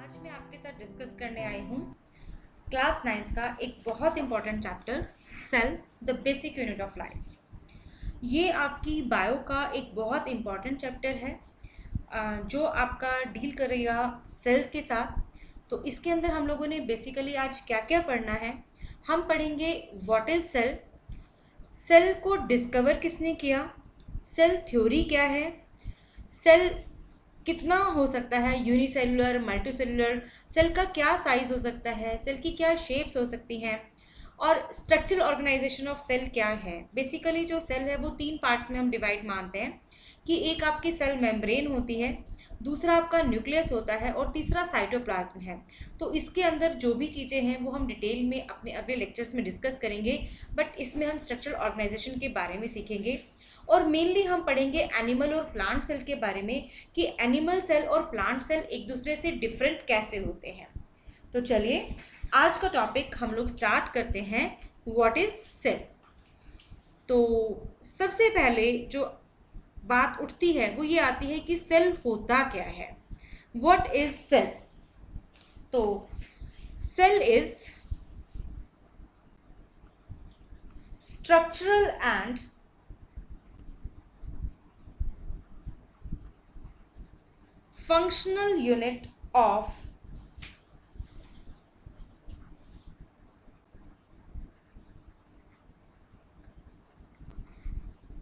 आज मैं आपके साथ डिस्कस करने आई हूँ क्लास 9th का एक बहुत important chapter cell the basic unit of life. ये आपकी बायो का एक बहुत इम्पॉर्टेंट चैप्टर है जो आपका डील करेगा सेल्स के साथ। तो इसके अंदर हम लोगों ने बेसिकली आज क्या क्या पढ़ना है। हम पढ़ेंगे व्हाट इज़ सेल, सेल को डिस्कवर किसने किया, सेल थ्योरी क्या है, सेल कितना हो सकता है, यूनिसेलुलर मल्टीसेलुलर, सेल का क्या साइज हो सकता है, सेल की क्या शेप्स हो सकती हैं, और स्ट्रक्चरल ऑर्गेनाइजेशन ऑफ सेल क्या है। बेसिकली जो सेल है वो 3 पार्ट्स में हम डिवाइड मानते हैं कि एक आपकी सेल मेम्ब्रेन होती है, दूसरा आपका न्यूक्लियस होता है और तीसरा साइटोप्लाज्म है। तो इसके अंदर जो भी चीज़ें हैं वो हम डिटेल में अपने अगले लेक्चर्स में डिस्कस करेंगे, बट इसमें हम स्ट्रक्चरल ऑर्गेनाइजेशन के बारे में सीखेंगे। और मेनली हम पढ़ेंगे एनिमल और प्लांट सेल के बारे में कि एनिमल सेल और प्लांट सेल एक दूसरे से डिफरेंट कैसे होते हैं। तो चलिए आज का टॉपिक हम लोग स्टार्ट करते हैं, व्हाट इज सेल। तो सबसे पहले जो बात उठती है वो ये आती है कि सेल होता क्या है, व्हाट इज सेल। तो cell is structural and functional unit of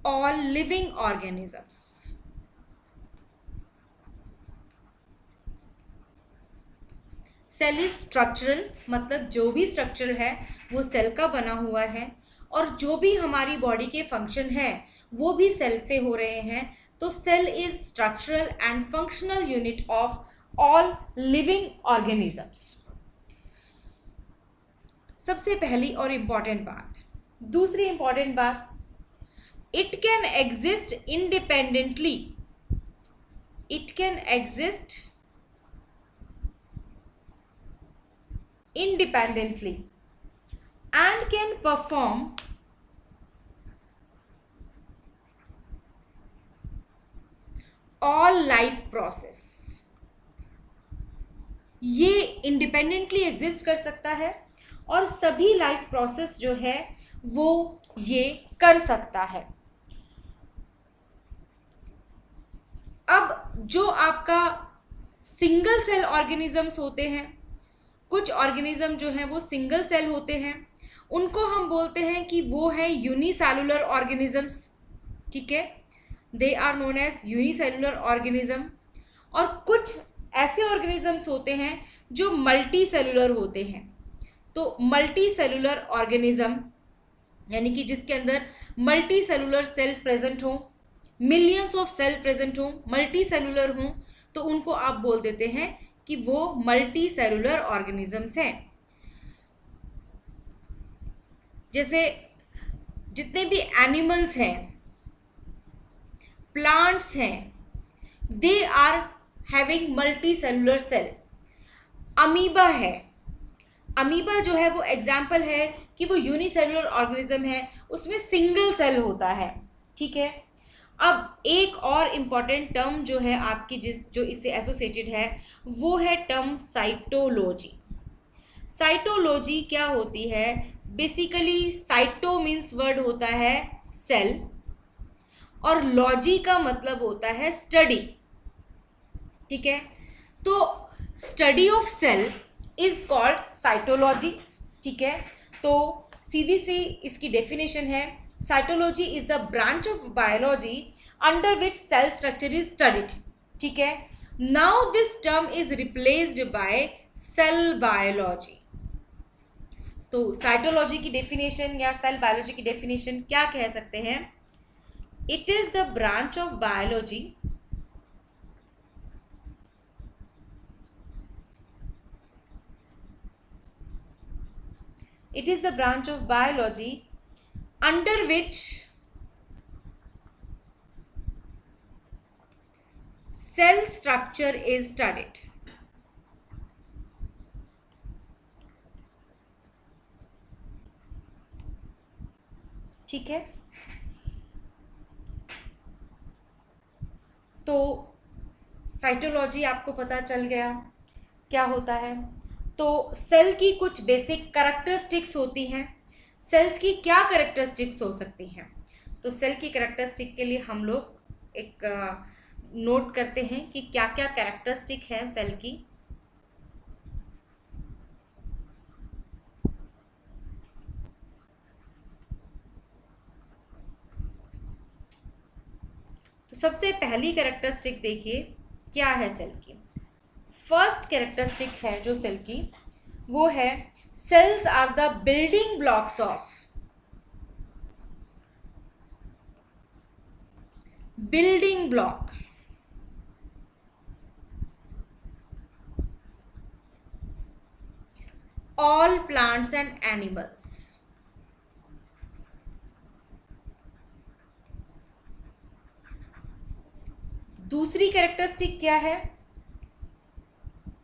all living organisms। Cell is structural, मतलब जो भी स्ट्रक्चर है वो सेल का बना हुआ है, और जो भी हमारी बॉडी के फंक्शन है वो भी सेल से हो रहे हैं। तो cell is structural and functional unit of all living organisms. सबसे पहली और इम्पॉर्टेंट बात। दूसरी इम्पॉर्टेंट बात, it can exist independently, it can exist independently and can perform all life process। ये इंडिपेंडेंटली एग्जिस्ट कर सकता है और सभी लाइफ प्रोसेस जो है वो ये कर सकता है। अब जो आपका सिंगल सेल ऑर्गेनिजम्स होते हैं, कुछ ऑर्गेनिज्म जो हैं वो सिंगल सेल होते हैं, उनको हम बोलते हैं कि वो है यूनिसेलुलर ऑर्गेनिजम्स। ठीक है, they are known as unicellular organism. और कुछ ऐसे ऑर्गेनिजम्स होते हैं जो मल्टी सेलुलर होते हैं। तो मल्टी सेलुलर ऑर्गेनिज्म यानी कि जिसके अंदर मल्टी सेलुलर सेल प्रेजेंट हो, मिलियंस ऑफ सेल प्रेजेंट हो, मल्टी सेलुलर हो, तो उनको आप बोल देते हैं कि वो मल्टी सेलुलर ऑर्गेनिजम्स हैं। जैसे जितने भी एनिमल्स हैं, प्लांट्स हैं, they are having multi cellular cell. Amoeba है, अमीबा जो है वो एग्जाम्पल है कि वो यूनिसेलुलर ऑर्गेनिज्म है, उसमें सिंगल सेल होता है। ठीक है, अब एक और इम्पॉर्टेंट टर्म जो है आपकी जो इससे एसोसिएटेड है वो है टर्म साइटोलॉजी। साइटोलॉजी क्या होती है? बेसिकली साइटो मीन्स वर्ड होता है सेल और लॉजी का मतलब होता है स्टडी। ठीक है, तो study of cell is called cytology. ठीक है, तो सीधी सी इसकी डेफिनेशन है, cytology is the branch of biology under which cell structure is studied. ठीक है, now this term is replaced by cell biology. तो साइटोलॉजी की डेफिनेशन या सेल बायोलॉजी की डेफिनेशन क्या कह सकते हैं? It is the branch of biology it is the branch of biology under which cell structure is studied। ठीक है, तो साइटोलॉजी आपको पता चल गया, क्या होता है? तो सेल की कुछ बेसिक कैरेक्टरिस्टिक्स होती हैं। सेल्स की क्या कैरेक्टरिस्टिक्स हो सकती हैं? तो सेल की कैरेक्टरिस्टिक के लिए हम लोग एक नोट करते हैं कि क्या क्या कैरेक्टरिस्टिक है सेल की। तो सबसे पहली कैरेक्टरिस्टिक देखिए क्या है सेल की। फर्स्ट कैरेक्टरिस्टिक है जो सेल की, वो है cells are the building blocks of building block all plants and animals. दूसरी कैरेक्टरिस्टिक क्या है?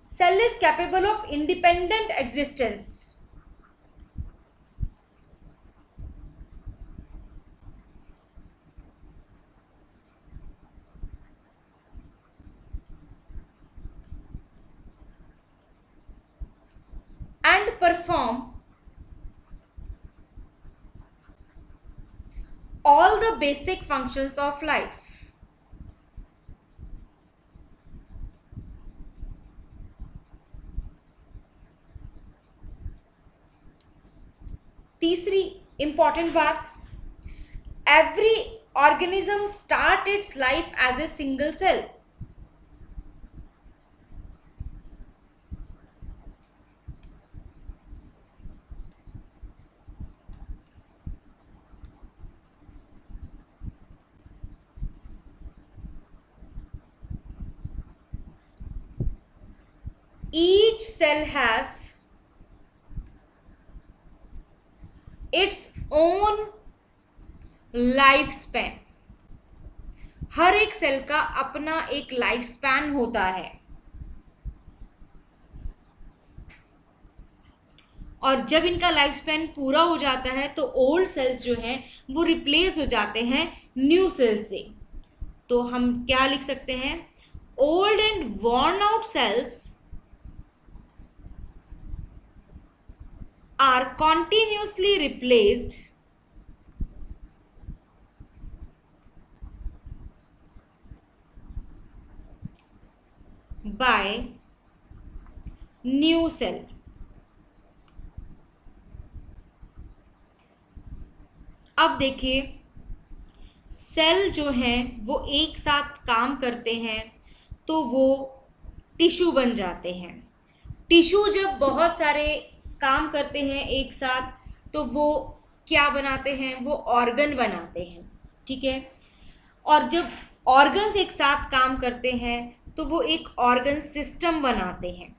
Cell is capable of independent existence. and perform all the basic functions of life. तीसरी इंपॉर्टेंट बात, every organism start its life as a single cell. Each cell has its own life span. हर एक cell का अपना एक life span होता है, और जब इनका लाइफ स्पैन पूरा हो जाता है तो ओल्ड सेल्स जो हैं वो रिप्लेस हो जाते हैं न्यू सेल्स से। तो हम क्या लिख सकते हैं? Old and worn out sales are continuously replaced by new cell। अब देखिए, सेल जो हैं वो एक साथ काम करते हैं तो वो टिश्यू बन जाते हैं। टिश्यू जब बहुत सारे काम करते हैं एक साथ तो वो क्या बनाते हैं? वो ऑर्गन बनाते हैं, ठीक है। और जब ऑर्गन्स एक साथ काम करते हैं तो वो एक ऑर्गन सिस्टम बनाते हैं,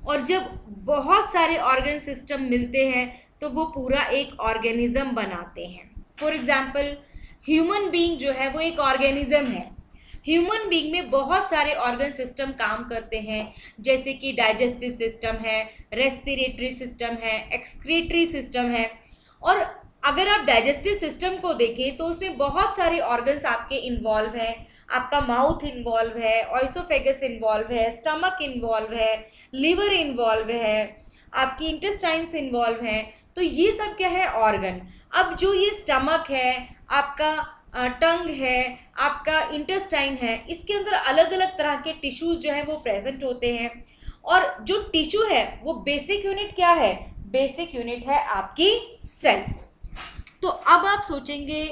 और जब बहुत सारे ऑर्गन सिस्टम मिलते हैं तो वो पूरा एक ऑर्गेनिज्म बनाते हैं। फॉर एग्जाम्पल, ह्यूमन बीइंग जो है वो एक ऑर्गेनिज्म है। ह्यूमन बीइंग में बहुत सारे ऑर्गन सिस्टम काम करते हैं, जैसे कि डाइजेस्टिव सिस्टम है, रेस्पिरेटरी सिस्टम है, एक्सक्रीटरी सिस्टम है। और अगर आप डाइजेस्टिव सिस्टम को देखें तो उसमें बहुत सारे ऑर्गन्स आपके इन्वॉल्व हैं। आपका माउथ इन्वॉल्व है, ऑइसोफेगस इन्वॉल्व है, स्टमक इन्वॉल्व है, लिवर इन्वॉल्व है, आपकी इंटेस्टाइन्स इन्वॉल्व हैं। तो ये सब क्या है? ऑर्गन। अब जो ये स्टमक है, आपका टंग है, आपका इंटेस्टाइन है, इसके अंदर अलग अलग तरह के टिश्यूज जो हैं वो प्रेजेंट होते हैं। और जो टिश्यू है वो बेसिक यूनिट क्या है? बेसिक यूनिट है आपकी सेल। तो अब आप सोचेंगे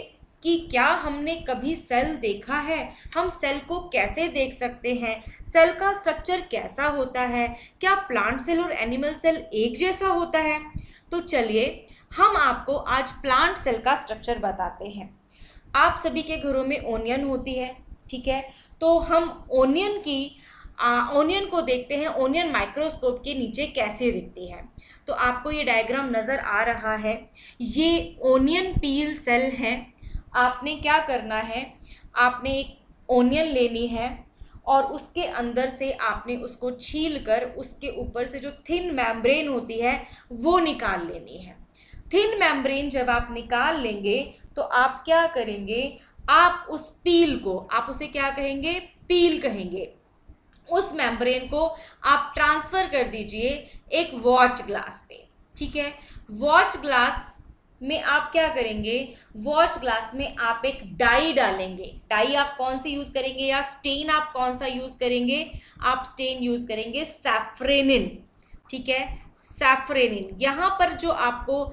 कि क्या हमने कभी सेल देखा है? हम सेल को कैसे देख सकते हैं? सेल का स्ट्रक्चर कैसा होता है? क्या प्लांट सेल और एनिमल सेल एक जैसा होता है? तो चलिए हम आपको आज प्लांट सेल का स्ट्रक्चर बताते हैं। आप सभी के घरों में ओनियन होती है, ठीक है। तो हम ओनियन को देखते हैं ओनियन माइक्रोस्कोप के नीचे कैसे दिखती है। तो आपको ये डायग्राम नज़र आ रहा है, ये ओनियन पील सेल है। आपने क्या करना है? आपने एक ओनियन लेनी है और उसके अंदर से आपने उसको छील कर उसके ऊपर से जो थिन मेम्ब्रेन होती है वो निकाल लेनी है। थिन मेम्ब्रेन जब आप निकाल लेंगे तो आप क्या करेंगे? आप उस पील को, आप उसे क्या कहेंगे? पील कहेंगे। उस मेम्ब्रेन को आप ट्रांसफर कर दीजिए एक वॉच ग्लास पे। ठीक है, वॉच ग्लास में आप क्या करेंगे, वॉच ग्लास में आप एक डाई डालेंगे। डाई आप कौन सी यूज करेंगे या स्टेन आप कौन सा यूज करेंगे, आप स्टेन यूज करेंगे सैफ्रेनिन। ठीक है, सैफ्रेनिन। यहाँ पर जो आपको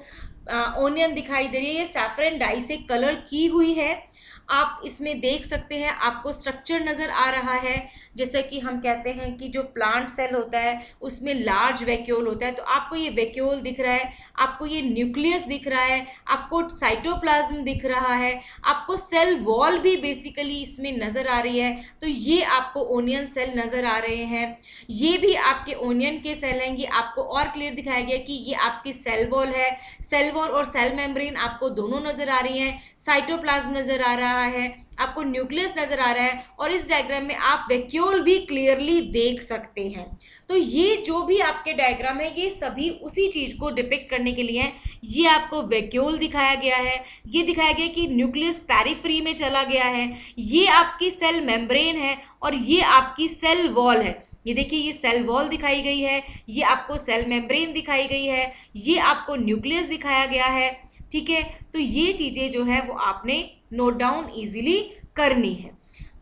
ओनियन दिखाई दे रही है, ये सैफरन डाई से कलर की हुई है। आप इसमें देख सकते हैं, आपको स्ट्रक्चर नज़र आ रहा है। जैसे कि हम कहते हैं कि जो प्लांट सेल होता है उसमें लार्ज वैक्यूल होता है, तो आपको ये वैक्यूल दिख रहा है, आपको ये न्यूक्लियस दिख रहा है, आपको साइटोप्लाज्म दिख रहा है, आपको सेल वॉल भी बेसिकली इसमें नज़र आ रही है। तो ये आपको ओनियन सेल नज़र आ रहे हैं, ये भी आपके ओनियन के सेल हैं। ये आपको और क्लियर दिखाया गया कि ये आपकी सेल वॉल है। सेल वॉल और सेल मेम्ब्रेन आपको दोनों नज़र आ रही हैं, साइटोप्लाज्म नज़र आ रहा है, आपको न्यूक्लियस नज़र आ रहा है, और इस डायग्राम में आप वैक्यूल भी क्लियरली देख सकते हैं। तो ये जो भी आपके डायग्राम है ये सभी उसी चीज़ को डिपिक्ट करने के लिए हैं। ये आपको वैक्यूल दिखाया गया है, ये दिखाया गया कि न्यूक्लियस पेरिफेरी में चला गया है, ये आपकी सेल मेम्ब्रेन है, और ये आपकी सेल वॉल है। ये देखिए, ये सेल वॉल दिखाई गई है, ये आपको सेल मेम्ब्रेन दिखाई गई है, ये आपको न्यूक्लियस दिखाया गया है। ठीक है, तो ये चीज़ें जो है वो आपने नोट डाउन इजीली करनी है।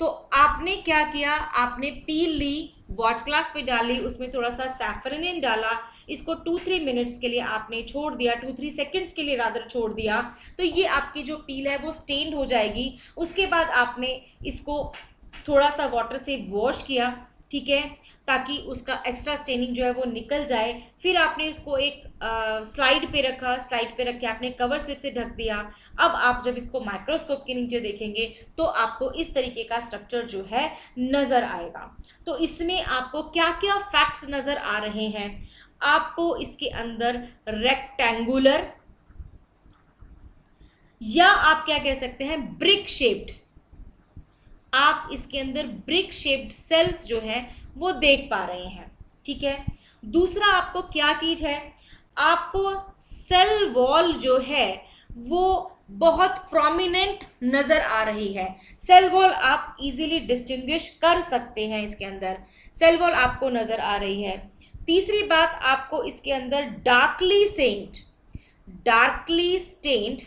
तो आपने क्या किया, आपने पील ली, वॉच ग्लास पे डाली, उसमें थोड़ा सा सैफरनिन डाला, इसको 2-3 मिनट्स के लिए आपने छोड़ दिया, 2-3 सेकेंड्स के लिए रादर छोड़ दिया। तो ये आपकी जो पील है वो स्टेन्ड हो जाएगी। उसके बाद आपने इसको थोड़ा सा वाटर से वॉश किया, ठीक है, ताकि उसका एक्स्ट्रा स्टेनिंग जो है वो निकल जाए। फिर आपने इसको एक स्लाइड पे रखा, स्लाइड पे रख के आपने कवर स्लिप से ढक दिया। अब आप जब इसको माइक्रोस्कोप के नीचे देखेंगे तो आपको इस तरीके का स्ट्रक्चर जो है नज़र आएगा। तो इसमें आपको क्या क्या फैक्ट्स नज़र आ रहे हैं, आपको इसके अंदर रेक्टेंगुलर या आप क्या कह सकते हैं ब्रिक शेप्ड, आप इसके अंदर ब्रिक शेप्ड सेल्स जो है वो देख पा रहे हैं। ठीक है, दूसरा आपको क्या चीज है, आपको सेल वॉल जो है वो बहुत प्रोमिनेंट नजर आ रही है। सेल वॉल आप इजीली डिस्टिंग्विश कर सकते हैं, इसके अंदर सेल वॉल आपको नजर आ रही है। तीसरी बात, आपको इसके अंदर डार्कली स्टेन्ड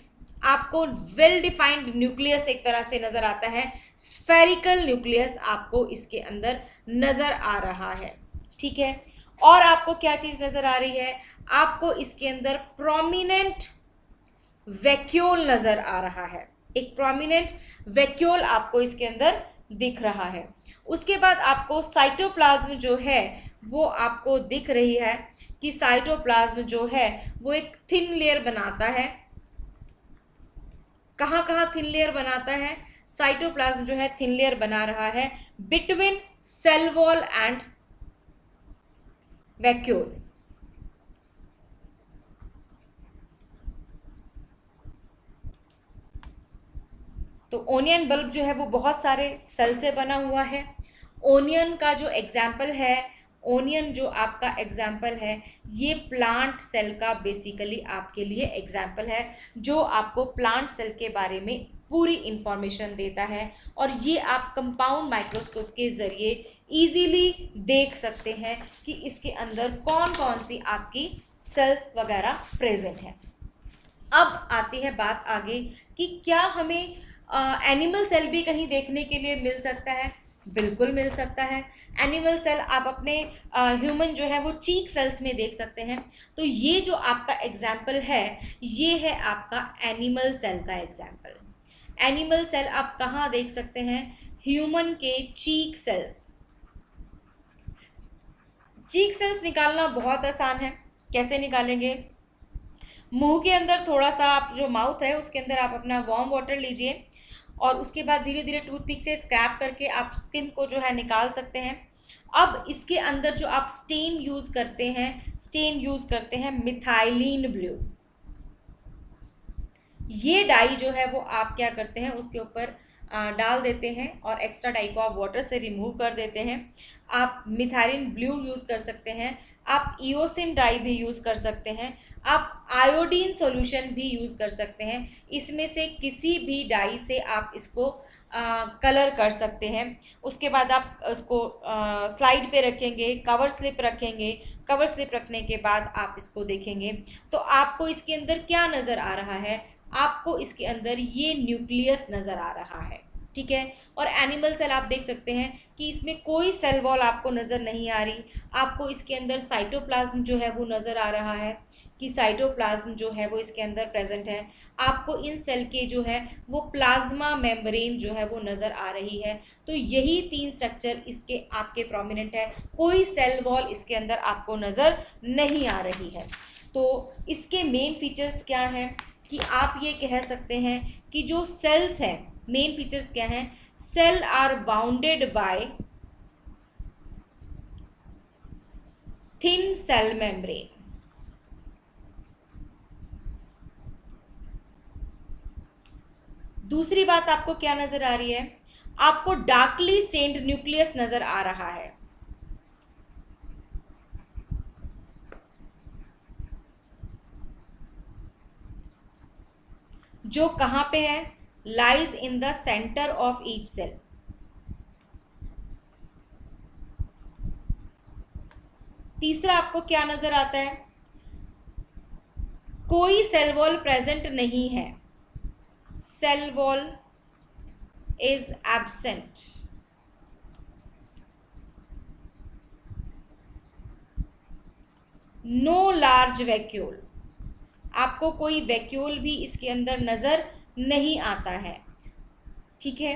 आपको वेल डिफाइंड न्यूक्लियस एक तरह से नजर आता है, स्फेरिकल न्यूक्लियस आपको इसके अंदर नजर आ रहा है। ठीक है, और आपको क्या चीज नजर आ रही है, आपको इसके अंदर प्रोमिनेंट वैक्यूल नजर आ रहा है, एक प्रोमिनेंट वैक्यूल आपको इसके अंदर दिख रहा है। उसके बाद आपको साइटोप्लाज्म जो है वो आपको दिख रही है कि साइटोप्लाज्म जो है वो एक थिन लेयर बनाता है। कहाँ कहाँ थिन लेयर बनाता है, साइटोप्लाज्म जो है थिन लेयर बना रहा है between cell wall and vacuole. तो ओनियन बल्ब जो है वो बहुत सारे सेल से बना हुआ है। ओनियन का जो एग्जाम्पल है, ओनियन जो आपका एग्जाम्पल है, ये प्लांट सेल का बेसिकली आपके लिए एग्जाम्पल है, जो आपको प्लांट सेल के बारे में पूरी इंफॉर्मेशन देता है। और ये आप कंपाउंड माइक्रोस्कोप के ज़रिए इजीली देख सकते हैं कि इसके अंदर कौन कौन सी आपकी सेल्स वगैरह प्रेजेंट हैं। अब आती है बात आगे कि क्या हमें एनिमल सेल भी कहीं देखने के लिए मिल सकता है। बिल्कुल मिल सकता है। एनिमल सेल आप अपने ह्यूमन जो है वो चीक सेल्स में देख सकते हैं। तो ये जो आपका एग्जाम्पल है ये है आपका एनिमल सेल का एग्जाम्पल। एनिमल सेल आप कहाँ देख सकते हैं, ह्यूमन के चीक सेल्स। चीक सेल्स निकालना बहुत आसान है। कैसे निकालेंगे, मुंह के अंदर थोड़ा सा आप जो माउथ है उसके अंदर आप अपना वार्म वाटर लीजिए और उसके बाद धीरे धीरे टूथपिक से स्क्रैप करके आप स्किन को जो है निकाल सकते हैं। अब इसके अंदर जो आप स्टेन यूज़ करते हैं मिथाइलिन ब्लू। ये डाई जो है वो आप क्या करते हैं उसके ऊपर डाल देते हैं और एक्स्ट्रा डाई को आप वाटर से रिमूव कर देते हैं। आप मिथाइलिन ब्लू यूज़ कर सकते हैं, आप ईओसिन डाई भी यूज़ कर सकते हैं, आप आयोडीन सॉल्यूशन भी यूज़ कर सकते हैं। इसमें से किसी भी डाई से आप इसको कलर कर सकते हैं। उसके बाद आप उसको स्लाइड पे रखेंगे, कवर स्लिप रखेंगे, कवर स्लिप रखने के बाद आप इसको देखेंगे तो आपको इसके अंदर क्या नज़र आ रहा है, आपको इसके अंदर ये न्यूक्लियस नज़र आ रहा है, ठीक है। और एनिमल सेल आप देख सकते हैं कि इसमें कोई सेल वॉल आपको नज़र नहीं आ रही, आपको इसके अंदर साइटोप्लाज्म जो है वो नज़र आ रहा है कि साइटोप्लाज्म जो है वो इसके अंदर प्रेजेंट है। आपको इन सेल के जो है वो प्लाज्मा मेम्ब्रेन जो है वो नज़र आ रही है। तो यही 3 स्ट्रक्चर इसके आपके प्रोमिनेंट है, कोई सेल वॉल इसके अंदर आपको नज़र नहीं आ रही है। तो इसके मेन फीचर्स क्या हैं कि आप ये कह सकते हैं कि जो सेल्स हैं, मेन फीचर्स क्या हैं, cell are bounded by thin cell membrane. दूसरी बात आपको क्या नजर आ रही है, आपको डार्कली स्टेन्ड न्यूक्लियस नजर आ रहा है। जो कहां पे है, lies in the centre of each cell. तीसरा आपको क्या नजर आता है, कोई सेल वॉल प्रेजेंट नहीं है, cell wall is absent. No large vacuole, आपको कोई वैक्यूल भी इसके अंदर नज़र नहीं आता है, ठीक है।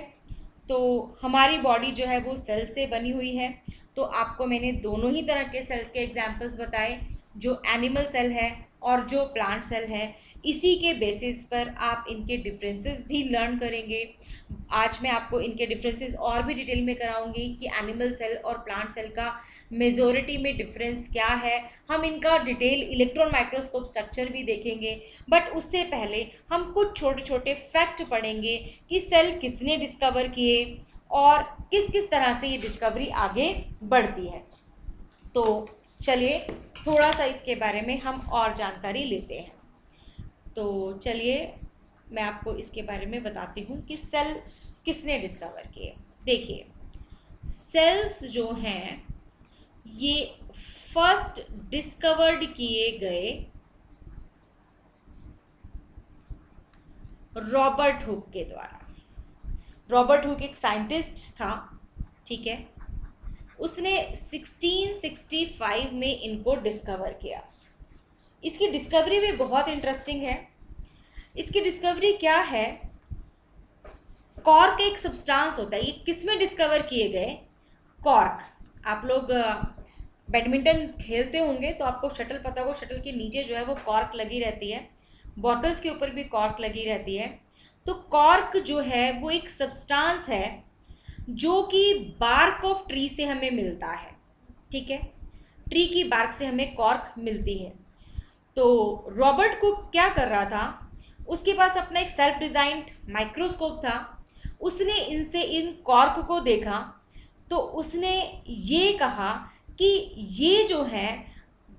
तो हमारी बॉडी जो है वो सेल से बनी हुई है। तो आपको मैंने दोनों ही तरह के सेल्स के एग्जांपल्स बताए, जो एनिमल सेल है और जो प्लांट सेल है। इसी के बेसिस पर आप इनके डिफरेंसेस भी लर्न करेंगे। आज मैं आपको इनके डिफरेंसेस और भी डिटेल में कराऊंगी कि एनिमल सेल और प्लांट सेल का मेजॉरिटी में डिफरेंस क्या है। हम इनका डिटेल इलेक्ट्रॉन माइक्रोस्कोप स्ट्रक्चर भी देखेंगे, बट उससे पहले हम कुछ छोटे छोटे फैक्ट पढ़ेंगे कि सेल किसने डिस्कवर किए और किस किस तरह से ये डिस्कवरी आगे बढ़ती है। तो चलिए थोड़ा सा इसके बारे में हम और जानकारी लेते हैं। तो चलिए मैं आपको इसके बारे में बताती हूँ कि सेल किसने डिस्कवर किए। देखिए, सेल्स जो हैं ये फर्स्ट डिस्कवर्ड किए गए रॉबर्ट हुक के द्वारा। रॉबर्ट हुक एक साइंटिस्ट था, ठीक है। उसने 1665 में इनको डिस्कवर किया। इसकी डिस्कवरी भी बहुत इंटरेस्टिंग है। इसकी डिस्कवरी क्या है, कॉर्क एक सब्सटेंस होता है। ये किस में डिस्कवर किए गए, कॉर्क। आप लोग बैडमिंटन खेलते होंगे तो आपको शटल पता होगा, शटल के नीचे जो है वो कॉर्क लगी रहती है, बॉटल्स के ऊपर भी कॉर्क लगी रहती है। तो कॉर्क जो है वो एक सब्सटेंस है जो कि बार्क ऑफ ट्री से हमें मिलता है, ठीक है। ट्री की बार्क से हमें कॉर्क मिलती है। तो रॉबर्ट कुक क्या कर रहा था, उसके पास अपना एक सेल्फ डिजाइंड माइक्रोस्कोप था। उसने इन कॉर्क को देखा तो उसने ये कहा कि ये जो है,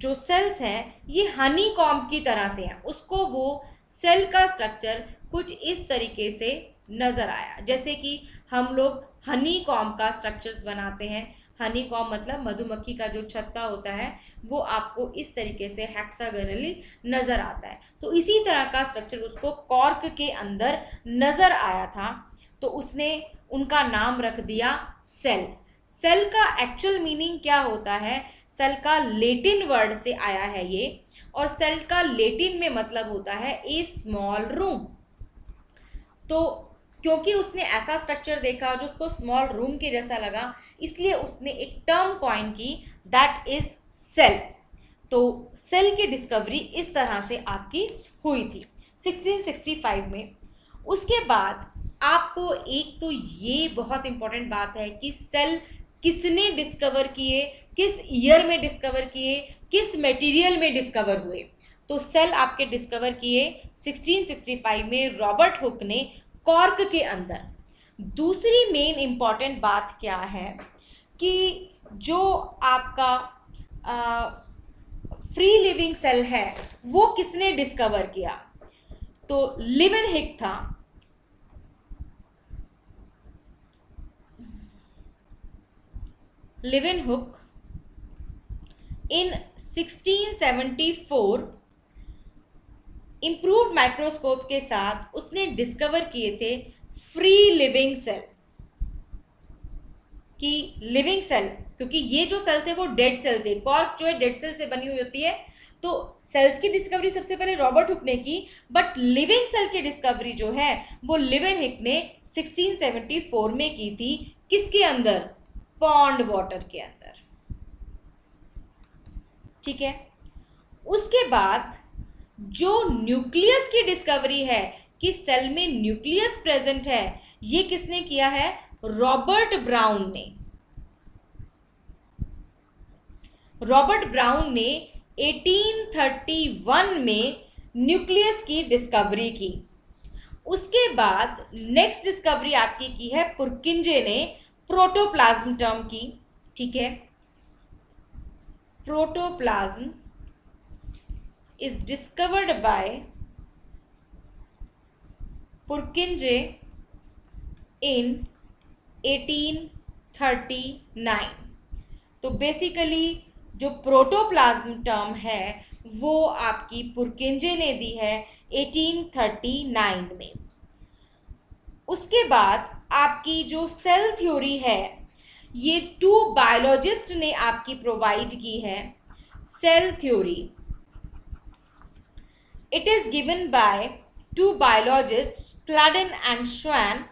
जो सेल्स हैं ये हनी कॉम्ब की तरह से हैं। उसको वो सेल का स्ट्रक्चर कुछ इस तरीके से नज़र आया, जैसे कि हम लोग हनी कॉम्ब का स्ट्रक्चर्स बनाते हैं। हनी कॉम्ब मतलब मधुमक्खी का जो छत्ता होता है वो आपको इस तरीके से हेक्सागोनली नज़र आता है। तो इसी तरह का स्ट्रक्चर उसको कॉर्क के अंदर नज़र आया था। तो उसने उनका नाम रख दिया सेल। सेल का एक्चुअल मीनिंग क्या होता है, सेल का लेटिन वर्ड से आया है ये, और सेल का लेटिन में मतलब होता है ए स्मॉल रूम। तो क्योंकि उसने ऐसा स्ट्रक्चर देखा जो उसको स्मॉल रूम के जैसा लगा, इसलिए उसने एक टर्म कॉइन की, दैट इज सेल। तो सेल की डिस्कवरी इस तरह से आपकी हुई थी 1665 में। उसके बाद आपको एक तो ये बहुत इंपॉर्टेंट बात है कि सेल किसने डिस्कवर किए, किस ईयर में डिस्कवर किए, किस मटेरियल में डिस्कवर हुए। तो सेल आपके डिस्कवर किए 1665 में रॉबर्ट हुक ने कॉर्क के अंदर। दूसरी मेन इंपॉर्टेंट बात क्या है कि जो आपका फ्री लिविंग सेल है वो किसने डिस्कवर किया, तो लिवेनहिक था। लेवेनहुक इन 1674 इम्प्रूव्ड माइक्रोस्कोप के साथ उसने डिस्कवर किए थे फ्री लिविंग सेल, कि लिविंग सेल, क्योंकि ये जो सेल थे वो डेड सेल थे, कॉर्क जो है डेड सेल से बनी हुई होती है, तो सेल्स की डिस्कवरी सबसे पहले रॉबर्ट हुक ने की, बट लिविंग सेल की डिस्कवरी जो है वो लेवेनहुक ने 1674 में की थी। किसके अंदर? पॉन्ड वाटर के अंदर। ठीक है। उसके बाद जो न्यूक्लियस की डिस्कवरी है कि सेल में न्यूक्लियस प्रेजेंट है, ये किसने किया है? रॉबर्ट ब्राउन ने। रॉबर्ट ब्राउन ने 1831 में न्यूक्लियस की डिस्कवरी की। उसके बाद नेक्स्ट डिस्कवरी आपकी की है पुरकिंजे ने प्रोटोप्लाज्म टर्म की। ठीक है। Protoplasm is discovered by Purkinje in 1839। तो बेसिकली जो प्रोटोप्लाज्म टर्म है वो आपकी पुरकिंजे ने दी है 1839 में। उसके बाद आपकी जो सेल थ्योरी है ये 2 बायोलॉजिस्ट ने आपकी प्रोवाइड की है। Cell theory it is given by 2 biologists Claden and Schwann।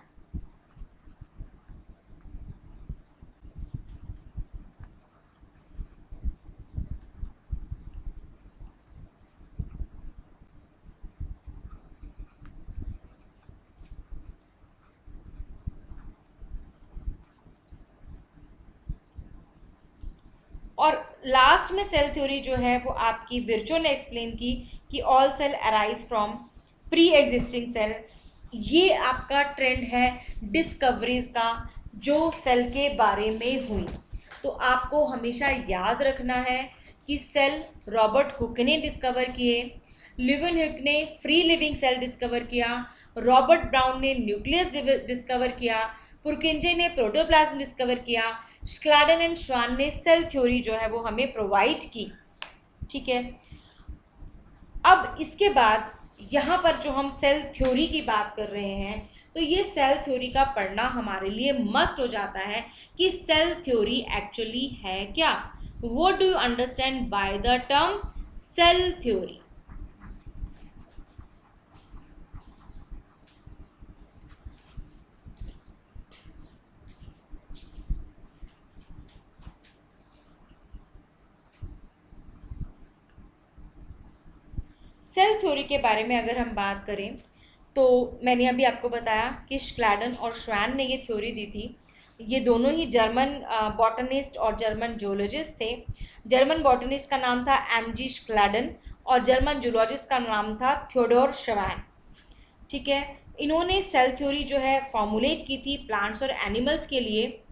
और लास्ट में सेल थ्योरी जो है वो आपकी विर्चो ने एक्सप्लेन की कि all cell arise from pre existing cell. ये आपका ट्रेंड है डिस्कवरीज का जो सेल के बारे में हुई। तो आपको हमेशा याद रखना है कि सेल रॉबर्ट हुक ने डिस्कवर किए, लेवेनहुक ने फ्री लिविंग सेल डिस्कवर किया, रॉबर्ट ब्राउन ने न्यूक्लियस डिस्कवर किया, पुरकिंजे ने प्रोटोप्लाज्म डिस्कवर किया, क्लाडन एंड श्वान ने सेल थ्योरी जो है वो हमें प्रोवाइड की। ठीक है। अब इसके बाद यहाँ पर जो हम सेल थ्योरी की बात कर रहे हैं, तो ये सेल थ्योरी का पढ़ना हमारे लिए मस्ट हो जाता है कि सेल थ्योरी एक्चुअली है क्या। What do you understand by the term cell theory? Cell theory के बारे में अगर हम बात करें तो मैंने अभी आपको बताया कि क्लाडन और श्वान ने ये थ्योरी दी थी। ये दोनों ही जर्मन बॉटनिस्ट और जर्मन जूलॉजिस्ट थे। जर्मन बॉटनिस्ट का नाम था एमजी क्लाडन और जर्मन जूलॉजिस्ट का नाम था थियोडोर श्वान। ठीक है। इन्होंने सेल थ्योरी जो है फॉर्मुलेट की थी प्लांट्स और एनिमल्स के लिए।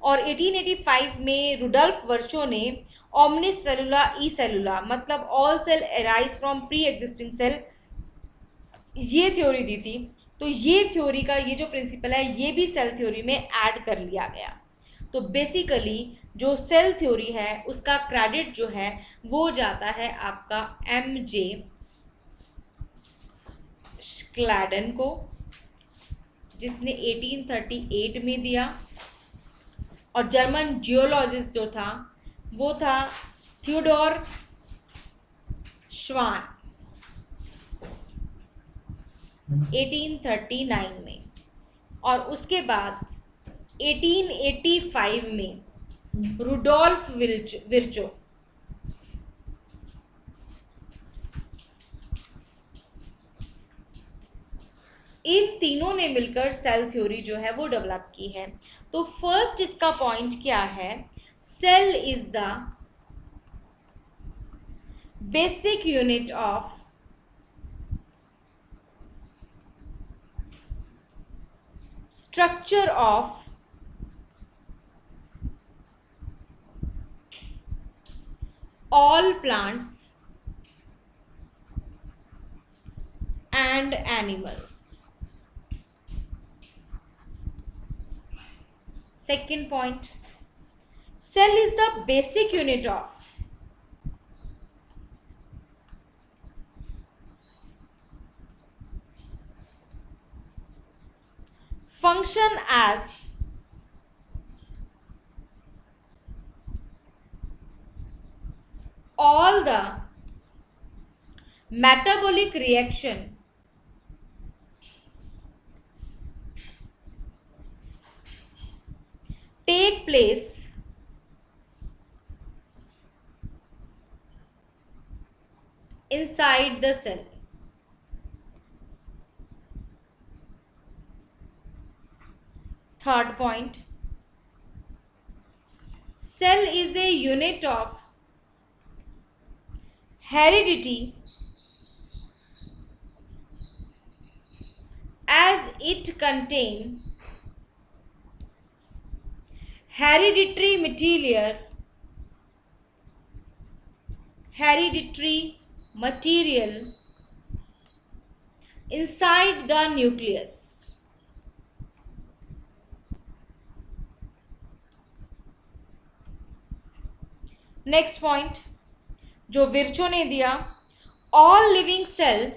और 1885 में रुडल्फ वर्चो ने ओमनिस सेलुला ई सेलुला, मतलब all cell arise from pre existing cell, ये थ्योरी दी थी। तो ये थ्योरी का ये जो प्रिंसिपल है ये भी सेल थ्योरी में ऐड कर लिया गया। तो बेसिकली जो सेल थ्योरी है उसका क्रेडिट जो है वो जाता है आपका एमजे क्लाडन को, जिसने 1838 में दिया। और जर्मन जियोलॉजिस्ट जो था वो था थियोडोर श्वान 1839 में। और उसके बाद 1885 में रुडोल्फ विर्चो। इन तीनों ने मिलकर सेल थ्योरी जो है वो डेवलप की है। तो फर्स्ट इसका पॉइंट क्या है? Cell is the basic unit of structure of all plants and animals. Second point, Cell is the basic unit of function as all the metabolic reaction take place inside the cell. Third point, cell is a unit of heredity as it contains hereditary material inside the nucleus. Next point जो Virchow ने दिया, all living cell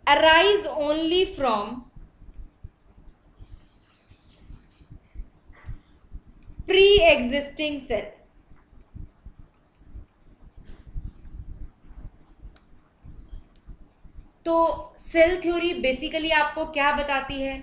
arise only from pre existing cell. तो cell theory basically आपको क्या बताती है?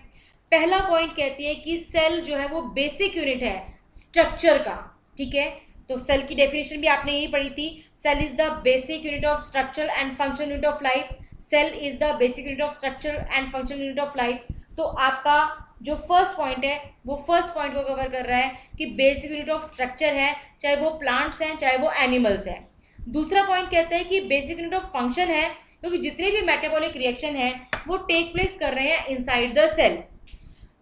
पहला point कहती है कि सेल जो है वो बेसिक यूनिट है स्ट्रक्चर का. ठीक है, तो सेल की डेफिनेशन भी आपने यही पढ़ी थी. Cell is the basic unit of structure and function unit of life. Cell is the basic unit of structure and function unit of life. तो आपका जो फर्स्ट पॉइंट है वो फर्स्ट पॉइंट को कवर कर रहा है कि बेसिक यूनिट ऑफ स्ट्रक्चर है, चाहे वो प्लांट्स हैं चाहे वो एनिमल्स हैं. दूसरा पॉइंट कहता है कि बेसिक यूनिट ऑफ फंक्शन है क्योंकि जितने भी मेटाबॉलिक रिएक्शन है वो टेक प्लेस कर रहे हैं इनसाइड द सेल.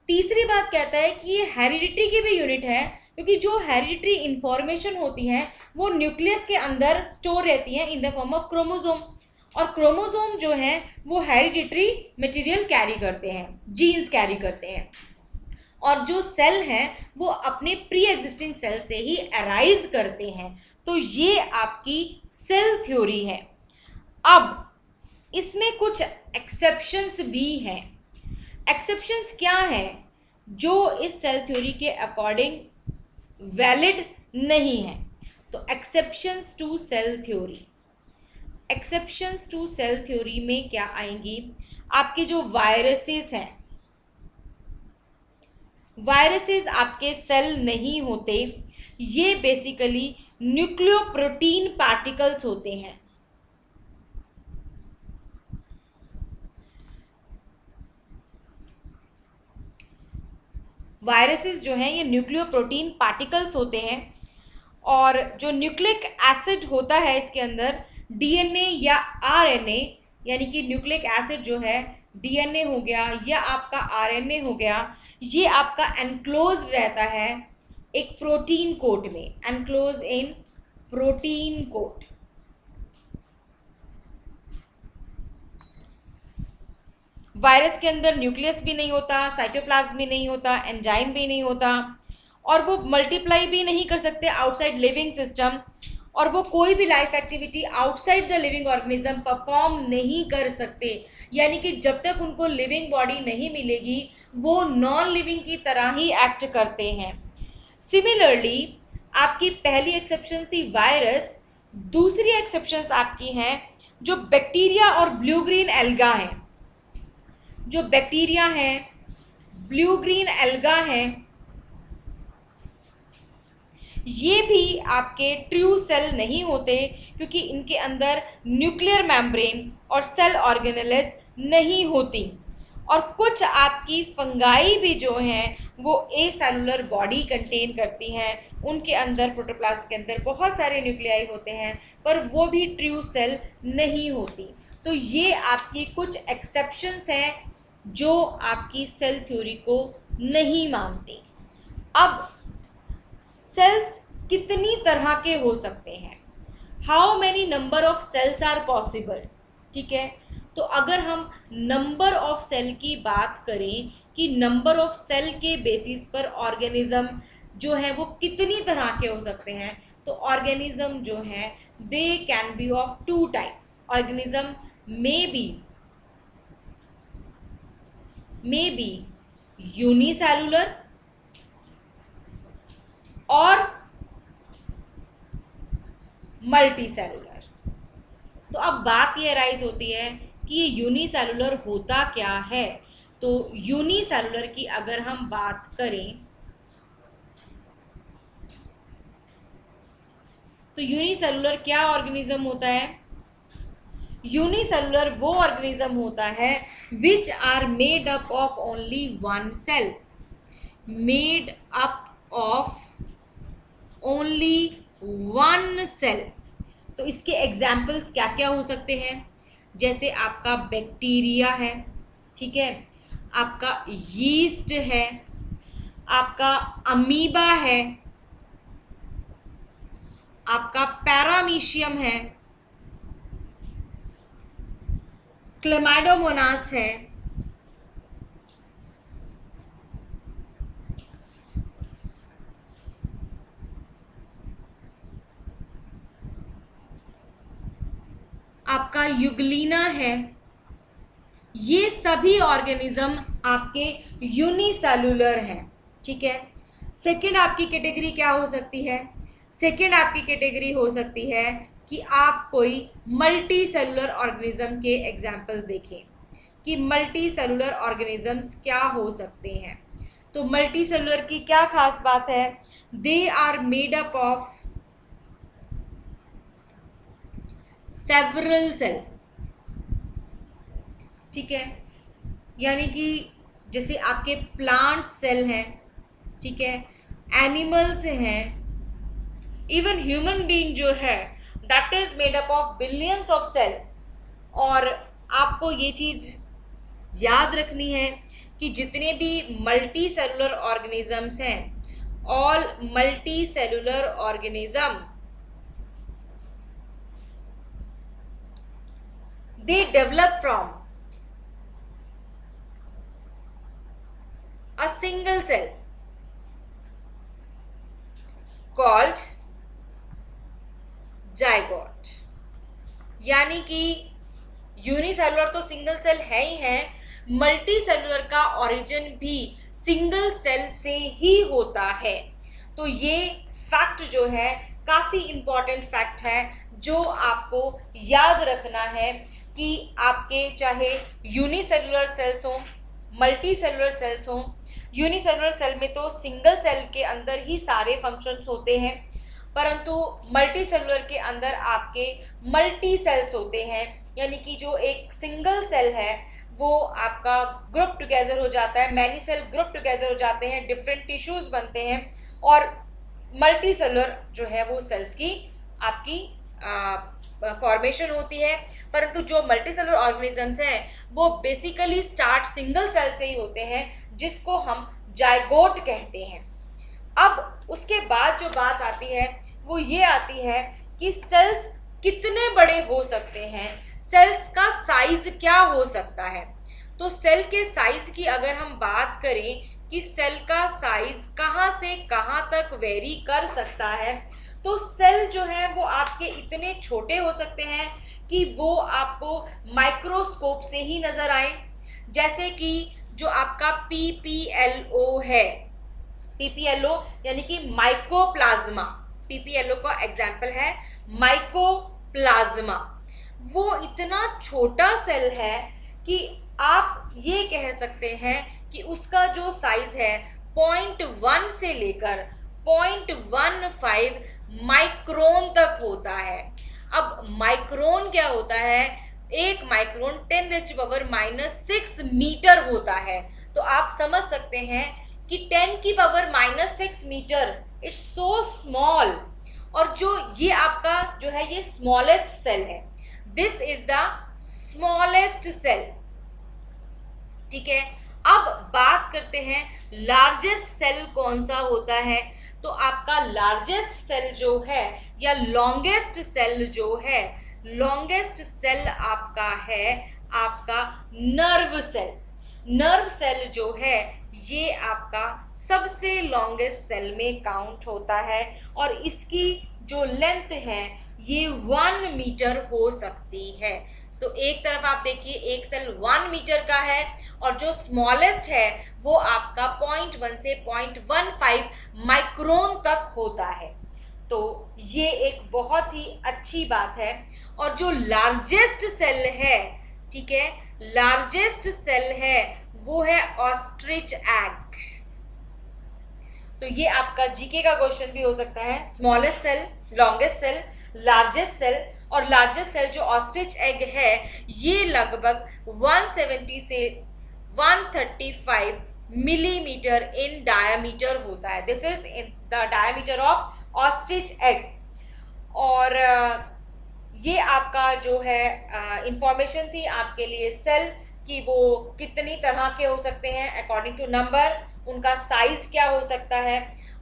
तीसरी बात कहता है कि ये हेरिडिटी की भी यूनिट है क्योंकि जो हेरिडिटरी इंफॉर्मेशन होती है वो न्यूक्लियस के अंदर स्टोर रहती है in the form of chromosome. और क्रोमोसोम जो है वो हेरिडिटरी मटेरियल कैरी करते हैं, जीन्स कैरी करते हैं. और जो सेल हैं वो अपने प्री एग्जिस्टिंग सेल से ही अराइज करते हैं. तो ये आपकी सेल थ्योरी है. अब इसमें कुछ एक्सेप्शंस भी हैं. एक्सेप्शंस क्या है जो इस सेल थ्योरी के अकॉर्डिंग वैलिड नहीं है? तो exceptions to cell theory, exceptions to cell theory में क्या आएंगी? आपके जो वायरसेस हैं, वायरसेस आपके सेल नहीं होते, ये बेसिकली न्यूक्लियोप्रोटीन पार्टिकल्स होते हैं. वायरसेस जो हैं ये न्यूक्लियोप्रोटीन पार्टिकल्स होते हैं. और जो न्यूक्लिक एसिड होता है इसके अंदर डीएनए या आरएनए, यानी कि न्यूक्लिक एसिड जो है डीएनए हो गया या आपका आरएनए हो गया, ये आपका एनक्लोज रहता है एक प्रोटीन कोट में, enclose in protein coat. Virus के अंदर न्यूक्लियस भी नहीं होता, साइटोप्लाज्म भी नहीं होता, एंजाइम भी नहीं होता, और वो मल्टीप्लाई भी नहीं कर सकते आउटसाइड लिविंग सिस्टम, और वो कोई भी life activity outside the living organism perform नहीं कर सकते. यानी कि जब तक उनको लिविंग बॉडी नहीं मिलेगी वो नॉन लिविंग की तरह ही एक्ट करते हैं. सिमिलरली आपकी पहली एक्सेप्शन थी वायरस. दूसरी एक्सेप्शंस आपकी हैं जो बैक्टीरिया और ब्लू ग्रीन एल्गा हैं. जो बैक्टीरिया हैं, ब्लू ग्रीन एल्गा हैं, ये भी आपके ट्रू सेल नहीं होते क्योंकि इनके अंदर न्यूक्लियर मेम्ब्रेन और सेल ऑर्गेनेल्स नहीं होती. और कुछ आपकी फंगाई भी जो हैं वो ए सेलुलर बॉडी कंटेन करती हैं. उनके अंदर प्रोटोप्लाज्म के अंदर बहुत सारे न्यूक्लियाई होते हैं पर वो भी ट्रू सेल नहीं होती. तो ये आपकी कुछ एक्सेप्शंस हैं जो आपकी सेल थ्योरी को नहीं मानती. अब सेल्स कितनी तरह के हो सकते हैं? How many number of cells are possible? ठीक है, तो अगर हम नंबर ऑफ सेल की बात करें कि नंबर ऑफ सेल के बेसिस पर ऑर्गेनिज्म जो है वो कितनी तरह के हो सकते हैं, तो ऑर्गेनिज्म जो है they can be of two type. Organism may be unicellular और मल्टीसेलुलर। तो अब बात ये अराइज होती है कि ये यूनिसेलुलर होता क्या है। तो यूनिसेलुलर की अगर हम बात करें तो यूनिसेलुलर क्या ऑर्गेनिज्म होता है? यूनिसेलुलर वो ऑर्गेनिज्म होता है which are made up of only one cell, made up of only one cell. तो इसके एग्जाम्पल्स क्या क्या हो सकते हैं? जैसे आपका बैक्टीरिया है, ठीक है, आपका यीस्ट है, आपका अमीबा है, आपका पैरामीशियम है, क्लेमाइडोमोनास है, आपका यूग्लिना है। ये सभी ऑर्गेनिज्म आपके यूनिसेलुलर हैं, ठीक है। सेकेंड आपकी कैटेगरी क्या हो सकती है? सेकेंड आपकी कैटेगरी हो सकती है कि आप कोई मल्टी सेलुलर ऑर्गेनिज्म के एग्जाम्पल्स देखें कि मल्टी सेलुलर ऑर्गेनिजम्स क्या हो सकते हैं। तो मल्टी सेलुलर की क्या खास बात है? They are made up of several cell, ठीक है, यानी कि जैसे आपके प्लांट सेल हैं, ठीक है, एनिमल्स हैं, इवन ह्यूमन बीइंग जो है that is made up of billions of cell. और आपको ये चीज याद रखनी है कि जितने भी मल्टी सेलुलर ऑर्गेनिजम्स हैं, all multi cellular organism they develop from a single cell called zygote. यानी कि यूनिसेलुलर तो सिंगल सेल है ही है, मल्टी सेलुलर का ओरिजिन भी सिंगल सेल से ही होता है। तो ये फैक्ट जो है काफ़ी इम्पॉर्टेंट फैक्ट है जो आपको याद रखना है कि आपके चाहे यूनिसेलुलर सेल्स हों, मल्टी सेलुलर सेल्स हों, यूनिसेलुलर सेल में तो सिंगल सेल के अंदर ही सारे फंक्शंस होते हैं, परंतु मल्टी सेलुलर के अंदर आपके मल्टी सेल्स होते हैं, यानी कि जो एक सिंगल सेल है वो आपका ग्रुप टुगेदर हो जाता है, मैनी सेल ग्रुप टुगेदर हो जाते हैं, डिफरेंट टिश्यूज बनते हैं और मल्टी सेलुलर जो है वो सेल्स की आपकी फॉर्मेशन होती है। परंतु जो मल्टी सेलुलर ऑर्गेनिजम्स हैं वो बेसिकली स्टार्ट सिंगल सेल से ही होते हैं, जिसको हम जाइगोट कहते हैं। अब उसके बाद जो बात आती है वो ये आती है कि सेल्स कितने बड़े हो सकते हैं, सेल्स का साइज क्या हो सकता है। तो सेल के साइज की अगर हम बात करें कि सेल का साइज कहाँ से कहाँ तक वेरी कर सकता है, तो सेल जो है वो आपके इतने छोटे हो सकते हैं कि वो आपको माइक्रोस्कोप से ही नजर आए। जैसे कि जो आपका PPLO है, PPLO यानी कि माइकोप्लाज्मा, PPLO का एग्जाम्पल है माइकोप्लाज्मा। वो इतना छोटा सेल है कि आप ये कह सकते हैं कि उसका जो साइज है 0.1 से लेकर 0.15 माइक्रोन तक होता है। अब माइक्रोन क्या होता है? एक माइक्रोन 10⁻⁻⁶ मीटर होता है। तो आप समझ सकते हैं कि 10⁻⁻⁶ मीटर, इट्स सो स्मॉल। और जो ये आपका जो है ये स्मॉलेस्ट सेल है, this is the smallest cell, ठीक है। अब बात करते हैं लार्जेस्ट सेल कौन सा होता है। तो आपका लार्जेस्ट सेल जो है या लॉन्गेस्ट सेल जो है, लॉन्गेस्ट सेल आपका है आपका नर्व सेल। नर्व सेल जो है ये आपका सबसे लॉन्गेस्ट सेल में काउंट होता है और इसकी जो लेंथ है ये 1 मीटर हो सकती है। तो एक तरफ आप देखिए एक सेल 1 मीटर का है और जो स्मॉलेस्ट है वो आपका 0.1 से 0.15 माइक्रोन तक होता है। तो ये एक बहुत ही अच्छी बात है। और जो लार्जेस्ट सेल है, ठीक है, लार्जेस्ट सेल है वो है ऑस्ट्रिच एग। तो ये आपका जीके का क्वेश्चन भी हो सकता है। Smallest cell, longest cell, largest cell. और लार्जेस्ट सेल जो ऑस्ट्रिच एग है ये लगभग 170 से 135 मिलीमीटर इन डायमीटर होता है। This is in the diameter of ostrich egg. और ये आपका जो है इंफॉर्मेशन थी आपके लिए सेल कि वो कितनी तरह के हो सकते हैं अकॉर्डिंग टू नंबर, उनका साइज क्या हो सकता है।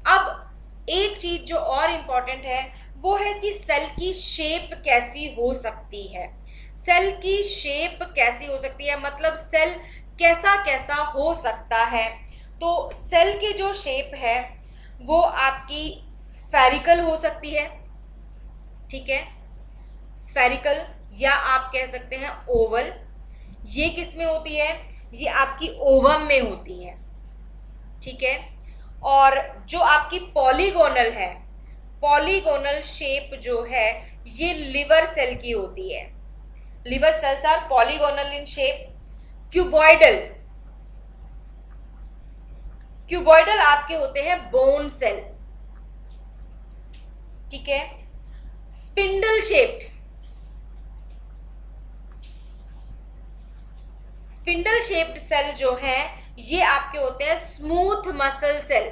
अब एक चीज जो और इम्पॉर्टेंट है वो है कि सेल की शेप कैसी हो सकती है। सेल की शेप कैसी हो सकती है मतलब सेल कैसा कैसा हो सकता है। तो सेल की जो शेप है वो आपकी स्फेरिकल हो सकती है, ठीक है, स्फेरिकल, या आप कह सकते हैं ओवल। ये किस में होती है? ये आपकी ओवम में होती है, ठीक है। और जो आपकी पॉलीगोनल है, पॉलीगोनल शेप जो है ये लिवर सेल की होती है। Liver cells are polygonal in shape. Cuboidal, cuboidal आपके होते हैं बोन सेल, ठीक है। Spindle shaped, spindle shaped cell जो है ये आपके होते हैं smooth muscle cell.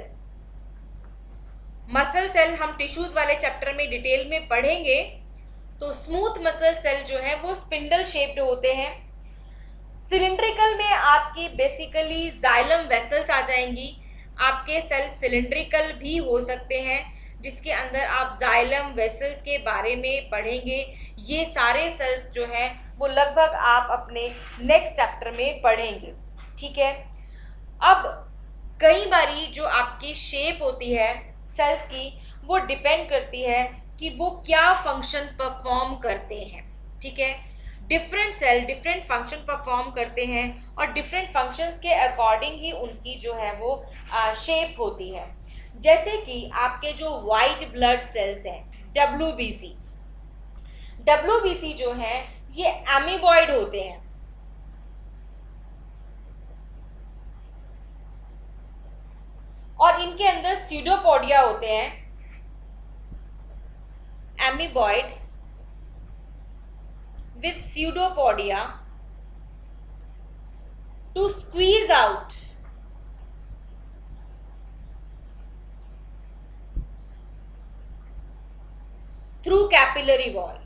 Muscle cell हम टिश्यूज वाले चैप्टर में डिटेल में पढ़ेंगे। तो स्मूथ मसल सेल जो है वो स्पिंडल शेप्ड होते हैं। सिलिंड्रिकल में आपकी बेसिकली जाइलम वेसल्स आ जाएंगी। आपके सेल सिलिंड्रिकल भी हो सकते हैं जिसके अंदर आप जाइलम वेसल्स के बारे में पढ़ेंगे। ये सारे सेल्स जो हैं वो लगभग आप अपने नेक्स्ट चैप्टर में पढ़ेंगे, ठीक है। अब कई बारी जो आपकी शेप होती है सेल्स की वो डिपेंड करती है कि वो क्या फंक्शन परफॉर्म करते हैं, ठीक है। Different cell different function perform करते हैं और डिफरेंट फंक्शंस के अकॉर्डिंग ही उनकी जो है वो शेप होती है। जैसे कि आपके जो वाइट ब्लड सेल्स हैं WBC, WBC जो है ये एमीबॉइड होते हैं। और इनके अंदर स्यूडोपोडिया होते हैं। Amoeboid with pseudopodia to squeeze out through capillary wall.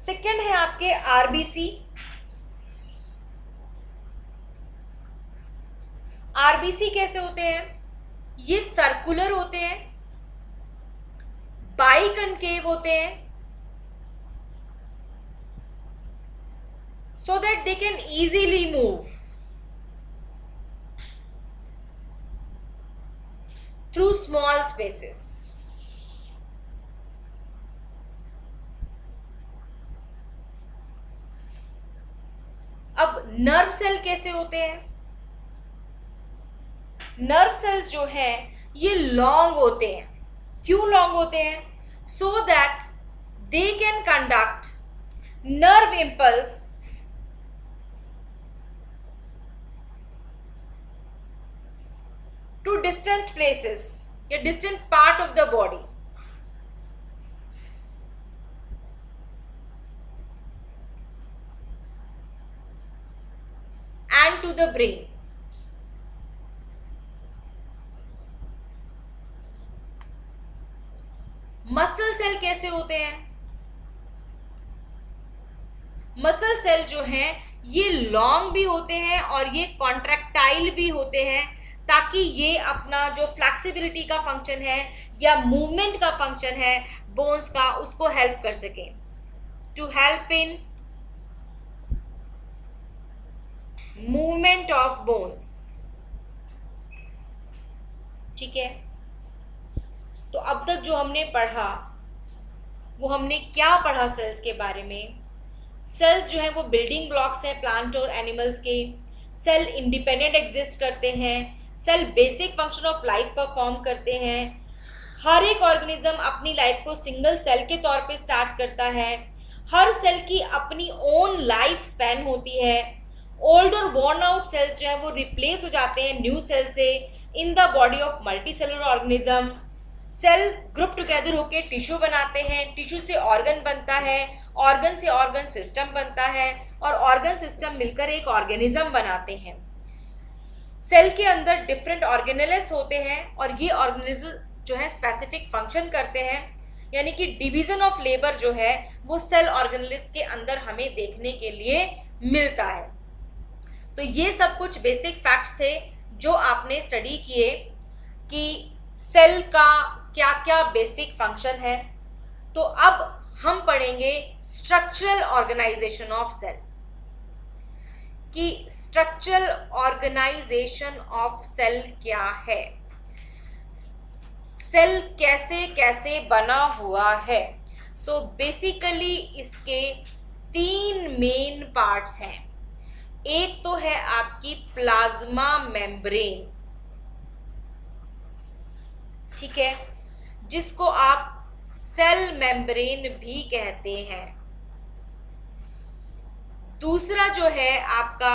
Second है आपके आरबीसी। आरबीसी कैसे होते हैं? ये सर्कुलर होते हैं, बाइकनकेव होते हैं, so that they can easily move through small spaces. अब नर्व सेल कैसे होते हैं? नर्व सेल्स जो हैं ये लॉन्ग होते हैं। क्यों लॉन्ग होते हैं? So that they can conduct nerve impulse to distant places या distant part of the body. And to the brain. Muscle cell कैसे होते हैं? मसल सेल जो हैं ये लॉन्ग भी होते हैं और ये कॉन्ट्रैक्टाइल भी होते हैं ताकि ये अपना जो फ्लेक्सिबिलिटी का फंक्शन है या मूवमेंट का फंक्शन है बोन्स का, उसको हेल्प कर सके, to help in movement of bones. ठीक है, तो अब तक जो हमने पढ़ा वो हमने क्या पढ़ा सेल्स के बारे में। सेल्स जो है वो बिल्डिंग ब्लॉक्स हैं प्लांट और एनिमल्स के। सेल इंडिपेंडेंट एग्जिस्ट करते हैं। Cell basic function of life perform करते हैं। हर एक ऑर्गेनिज्म अपनी लाइफ को सिंगल सेल के तौर पे स्टार्ट करता है। हर सेल की अपनी ओन लाइफ स्पैन होती है। ओल्ड और वॉर्न आउट सेल्स जो है वो रिप्लेस हो जाते हैं न्यू सेल से in the body of multicellular organism. Cell group together होकर टिश्यू बनाते हैं, टिश्यू से ऑर्गन बनता है, ऑर्गन से ऑर्गन सिस्टम बनता है और ऑर्गन सिस्टम मिलकर एक ऑर्गेनिज्म बनाते हैं। सेल के अंदर डिफरेंट ऑर्गेनेल्स होते हैं और ये ऑर्गेनिज्म जो है स्पेसिफिक फंक्शन करते हैं, यानी कि डिवीजन ऑफ लेबर जो है वो सेल ऑर्गेनेल्स के अंदर हमें देखने के लिए मिलता है। तो ये सब कुछ बेसिक फैक्ट्स थे जो आपने स्टडी किए कि सेल का क्या क्या बेसिक फंक्शन है। तो अब हम पढ़ेंगे स्ट्रक्चरल ऑर्गेनाइजेशन ऑफ सेल, कि स्ट्रक्चरल ऑर्गेनाइजेशन ऑफ सेल क्या है, सेल कैसे कैसे बना हुआ है। तो बेसिकली इसके 3 मेन पार्ट्स हैं। एक तो है आपकी प्लाज्मा मेम्ब्रेन, ठीक है, जिसको आप सेल मेम्ब्रेन भी कहते हैं। दूसरा जो है आपका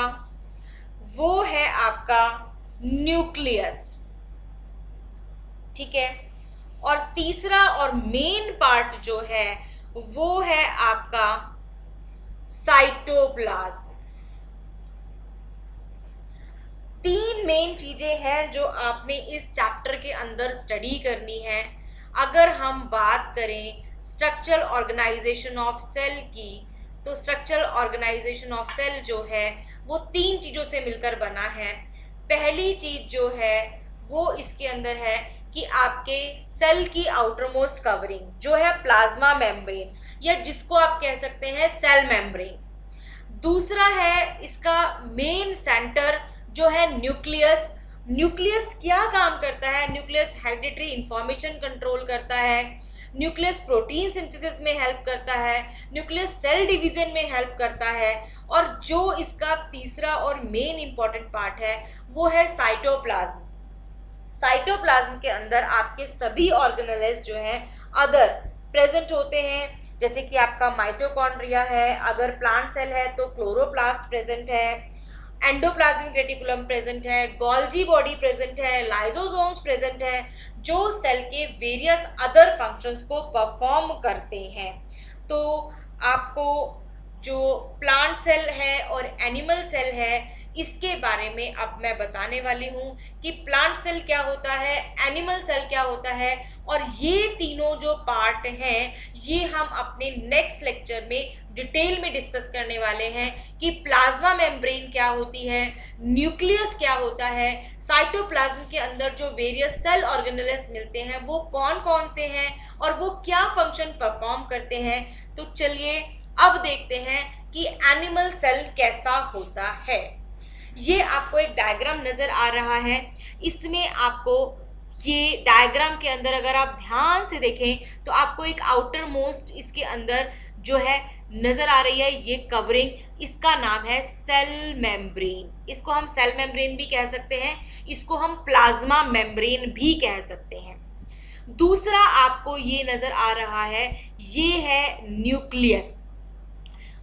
वो है आपका न्यूक्लियस, ठीक है, और तीसरा और मेन पार्ट जो है वो है आपका साइटोप्लाज्म। 3 मेन चीजें हैं जो आपने इस चैप्टर के अंदर स्टडी करनी है। अगर हम बात करें स्ट्रक्चरल ऑर्गेनाइजेशन ऑफ सेल की, तो स्ट्रक्चरल ऑर्गेनाइजेशन ऑफ सेल जो है वो 3 चीज़ों से मिलकर बना है। पहली चीज जो है वो इसके अंदर है कि आपके सेल की आउटर मोस्ट कवरिंग जो है प्लाज्मा मेम्ब्रेन, या जिसको आप कह सकते हैं सेल मेम्ब्रेन। दूसरा है इसका मेन सेंटर जो है न्यूक्लियस। न्यूक्लियस क्या काम करता है? न्यूक्लियस हेरिडिटरी इंफॉर्मेशन कंट्रोल करता है, न्यूक्लियस प्रोटीन सिंथेसिस में हेल्प करता है, न्यूक्लियस सेल डिवीजन में हेल्प करता है, और जो इसका तीसरा और मेन इंपॉर्टेंट पार्ट है वो है साइटोप्लाज्म। साइटोप्लाज्म के अंदर आपके सभी ऑर्गेनेल्स जो हैं अदर प्रेजेंट होते हैं, जैसे कि आपका माइटोकॉन्ड्रिया है, अगर प्लांट सेल है तो क्लोरोप्लास्ट प्रेजेंट है, एंडोप्लाज्मिक रेटिकुलम प्रेजेंट है, गोल्जी बॉडी प्रेजेंट है, लाइसोसोम्स प्रेजेंट है, जो सेल के वेरियस अदर फंक्शंस को परफॉर्म करते हैं। तो आपको जो प्लांट सेल है और एनिमल सेल है इसके बारे में अब मैं बताने वाली हूँ कि प्लांट सेल क्या होता है, एनिमल सेल क्या होता है, और ये तीनों जो पार्ट हैं ये हम अपने नेक्स्ट लेक्चर में डिटेल में डिस्कस करने वाले हैं कि प्लाज्मा मेम्ब्रेन क्या होती है, न्यूक्लियस क्या होता है, साइटोप्लाज्म के अंदर जो वेरियस सेल ऑर्गेनेल्स मिलते हैं वो कौन कौन से हैं और वो क्या फंक्शन परफॉर्म करते हैं। तो चलिए अब देखते हैं कि एनिमल सेल कैसा होता है। ये आपको एक डायग्राम नज़र आ रहा है, इसमें आपको ये डायग्राम के अंदर अगर आप ध्यान से देखें तो आपको एक आउटर मोस्ट इसके अंदर जो है नज़र आ रही है ये कवरिंग, इसका नाम है सेल मेम्ब्रेन। इसको हम सेल मेम्ब्रेन भी कह सकते हैं, इसको हम प्लाज्मा मेम्ब्रेन भी कह सकते हैं। दूसरा आपको ये नज़र आ रहा है ये है न्यूक्लियस।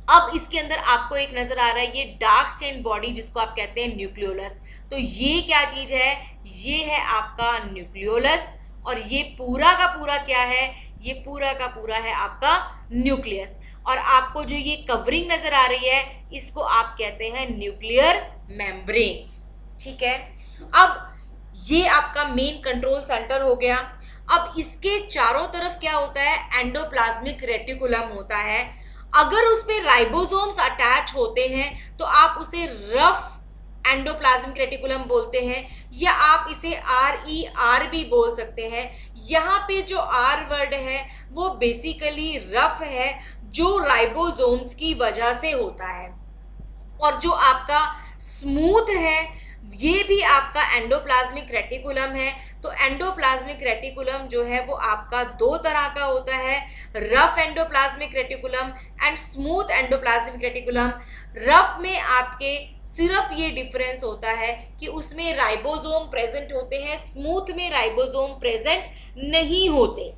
अब इसके अंदर आपको एक नजर आ रहा है ये डार्क स्टेन बॉडी जिसको आप कहते हैं न्यूक्लियोलस। तो ये क्या चीज है? ये है आपका न्यूक्लियोलस, और ये पूरा का पूरा क्या है? ये पूरा का पूरा है आपका न्यूक्लियस। और आपको जो ये कवरिंग नजर आ रही है इसको आप कहते हैं न्यूक्लियर मेम्ब्रेन, ठीक है। अब ये आपका मेन कंट्रोल सेंटर हो गया। अब इसके चारों तरफ क्या होता है? एंडोप्लाज्मिक रेटिकुलम होता है। अगर उस पर राइबोसोम्स अटैच होते हैं तो आप उसे रफ एंडोप्लाज्मिक रेटिकुलम बोलते हैं, या आप इसे RER भी बोल सकते हैं। यहाँ पे जो R वर्ड है वो बेसिकली रफ है, जो राइबोसोम्स की वजह से होता है, और जो आपका स्मूथ है ये भी आपका एंडोप्लाज्मिक रेटिकुलम है। तो एंडोप्लाज्मिक रेटिकुलम जो है वो आपका दो तरह का होता है, rough endoplasmic reticulum and smooth endoplasmic reticulum. Rough में आपके सिर्फ ये डिफरेंस होता है कि उसमें राइबोसोम प्रेजेंट होते हैं, स्मूथ में राइबोसोम प्रेजेंट नहीं होते।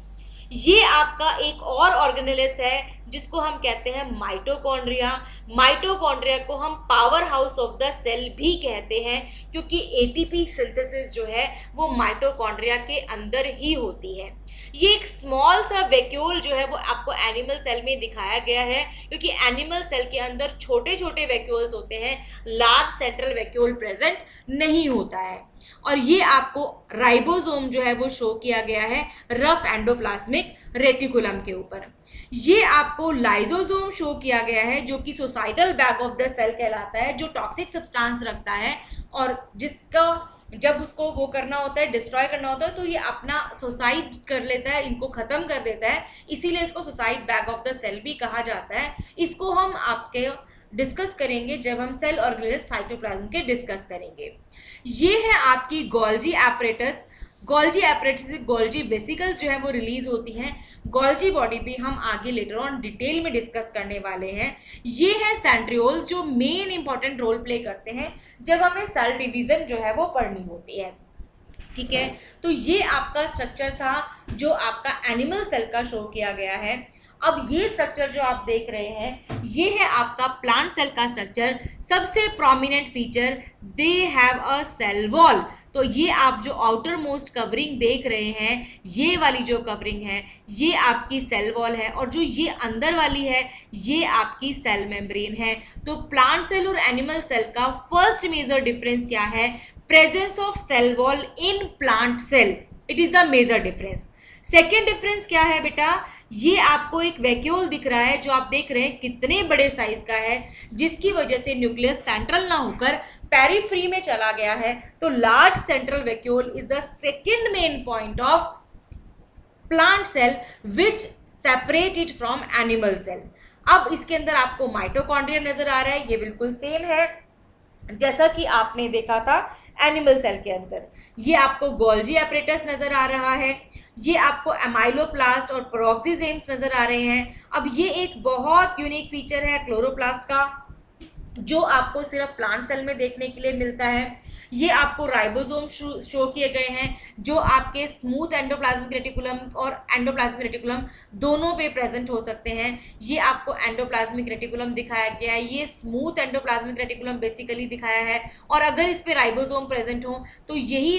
ये आपका एक और ऑर्गेनेलिस है जिसको हम कहते हैं माइटोकॉन्ड्रिया। माइटोकॉन्ड्रिया को हम powerhouse of the cell भी कहते हैं, क्योंकि एटीपी सिंथेसिस जो है वो माइटोकॉन्ड्रिया के अंदर ही होती है। ये एक स्मॉल सा वैक्यूल जो है वो आपको एनिमल सेल में दिखाया गया है, क्योंकि एनिमल सेल के अंदर छोटे छोटे वैक्यूल्स होते हैं, लार्ज सेंट्रल वैक्यूल प्रेजेंट नहीं होता है। और ये आपको राइबोसोम जो है वो शो किया गया है रफ एंडोप्लाज्मिक रेटिकुलम के ऊपर। ये आपको लाइसोसोम शो किया गया है जो कि suicidal bag of the cell कहलाता है, जो टॉक्सिक सब्सटेंस रखता है और जिसका जब उसको वो करना होता है, डिस्ट्रॉय करना होता है, तो ये अपना सुसाइड कर लेता है, इनको ख़त्म कर देता है, इसीलिए इसको suicide bag of the cell भी कहा जाता है। इसको हम आपके डिस्कस करेंगे जब हम सेल ऑर्गेनेलिस साइटोप्लाज्म के डिस्कस करेंगे। ये है आपकी गोल्जी एपरेटस। गोल्जी एपरेटस से गोल्जी वेसिकल्स जो है वो रिलीज होती हैं। गोल्जी बॉडी भी हम आगे लेटर ऑन डिटेल में डिस्कस करने वाले हैं। ये है सेंट्रियोल्स जो मेन इंपॉर्टेंट रोल प्ले करते हैं जब हमें सेल डिवीजन जो है वो पढ़नी होती है। ठीक है, तो ये आपका स्ट्रक्चर था जो आपका एनिमल सेल का शो किया गया है। अब ये स्ट्रक्चर जो आप देख रहे हैं ये है आपका प्लांट सेल का स्ट्रक्चर। सबसे prominent feature, they have a cell wall. तो ये आप जो आउटर मोस्ट कवरिंग देख रहे हैं, ये वाली जो कवरिंग है ये आपकी सेल वॉल है, और जो ये अंदर वाली है ये आपकी सेल मेम्ब्रेन है। तो प्लांट सेल और एनिमल सेल का फर्स्ट मेजर डिफरेंस क्या है? Presence of cell wall in plant cell, it is the major difference. Second difference क्या है बेटा? ये आपको एक वैक्यूल दिख रहा है जो आप देख रहे हैं कितने बड़े साइज का है, जिसकी वजह से न्यूक्लियस सेंट्रल ना होकर पेरिफ्री में चला गया है। तो large central vacuole is the second main point of plant cell which separate it from animal cell. अब इसके अंदर आपको माइटोकॉन्ड्रिया नजर आ रहा है, ये बिल्कुल सेम है जैसा कि आपने देखा था एनिमल सेल के अंदर। ये आपको गोल्जी एपरेटस नजर आ रहा है, ये आपको एमाइलोप्लास्ट और पेरोक्सिजेम्स नजर आ रहे हैं। अब ये एक बहुत यूनिक फीचर है क्लोरोप्लास्ट का जो आपको सिर्फ प्लांट सेल में देखने के लिए मिलता है। ये आपको राइबोसोम शो किए गए हैं जो आपके स्मूथ एंडोप्लाज्मिक रेटिकुलम और एंडोप्लाज्मिक रेटिकुलम दोनों पे प्रेजेंट हो सकते हैं। ये आपको एंडोप्लाज्मिक रेटिकुलम दिखाया गया है, ये स्मूथ एंडोप्लाज्मिक रेटिकुलम बेसिकली दिखाया है, और अगर इस पे राइबोसोम प्रेजेंट हो तो यही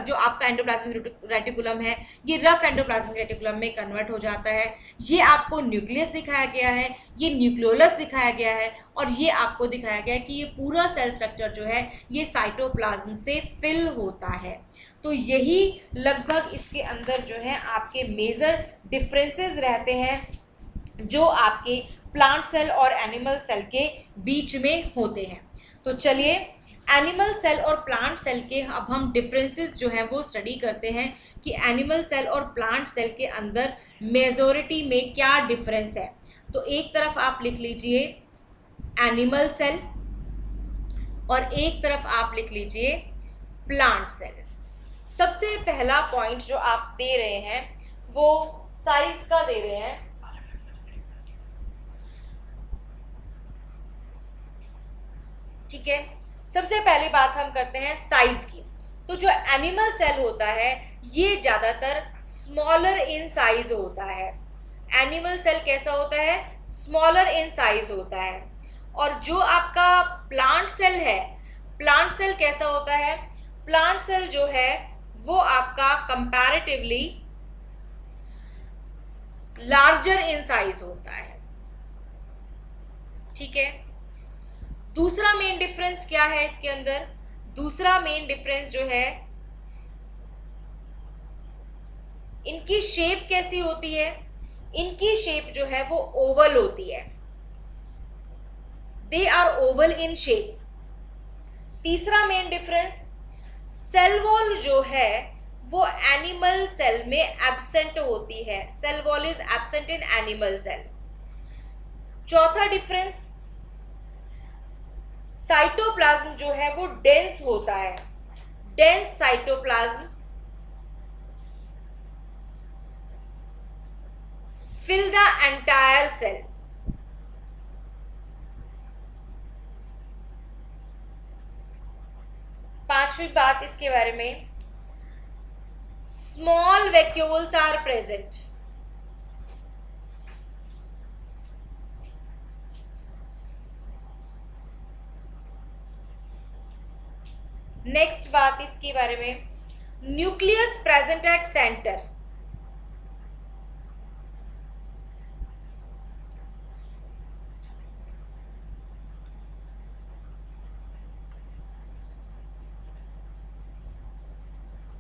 जो आपका एंडोप्लाज्मिक रेटिकुलम है ये रफ एंडोप्लाज्मिक रेटिकुलम में कन्वर्ट हो जाता है। ये आपको न्यूक्लियस दिखाया गया है, ये न्यूक्लियोलस दिखाया गया है, और ये आपको दिखाया गया है कि ये पूरा सेल स्ट्रक्चर जो है ये साइटोप्लाज्म से फिल होता है। तो यही लगभग इसके अंदर जो है आपके मेजर डिफरेंसेस रहते हैं जो आपके प्लांट सेल और एनिमल सेल के बीच में होते हैं। तो चलिए एनिमल सेल और प्लांट सेल के अब हम डिफरेंसेस जो हैं वो स्टडी करते हैं कि एनिमल सेल और प्लांट सेल के अंदर मेजॉरिटी में क्या डिफरेंस है। तो एक तरफ आप लिख लीजिए एनिमल सेल और एक तरफ आप लिख लीजिए प्लांट सेल। सबसे पहला पॉइंट जो आप दे रहे हैं वो साइज का दे रहे हैं। ठीक है, सबसे पहली बात हम करते हैं साइज की। तो जो एनिमल सेल होता है ये ज्यादातर स्मॉलर इन साइज होता है। एनिमल सेल कैसा होता है? स्मॉलर इन साइज होता है। और जो आपका प्लांट सेल है, प्लांट सेल कैसा होता है? प्लांट सेल जो है वो आपका कंपैरेटिवली लार्जर इन साइज होता है। ठीक है, दूसरा मेन डिफरेंस क्या है इसके अंदर? दूसरा मेन डिफरेंस जो है इनकी शेप कैसी होती है? इनकी शेप जो है वो ओवल होती है। They are oval in shape. तीसरा मेन डिफरेंस, सेल वॉल जो है वो एनिमल सेल में एब्सेंट होती है, cell wall is absent in animal cell. चौथा डिफरेंस, साइटोप्लाज्म जो है वो डेंस होता है, dense cytoplasm fill the entire cell. पांचवी बात इसके बारे में, small vacuoles are present. Next बात इसके बारे में, nucleus present at centre.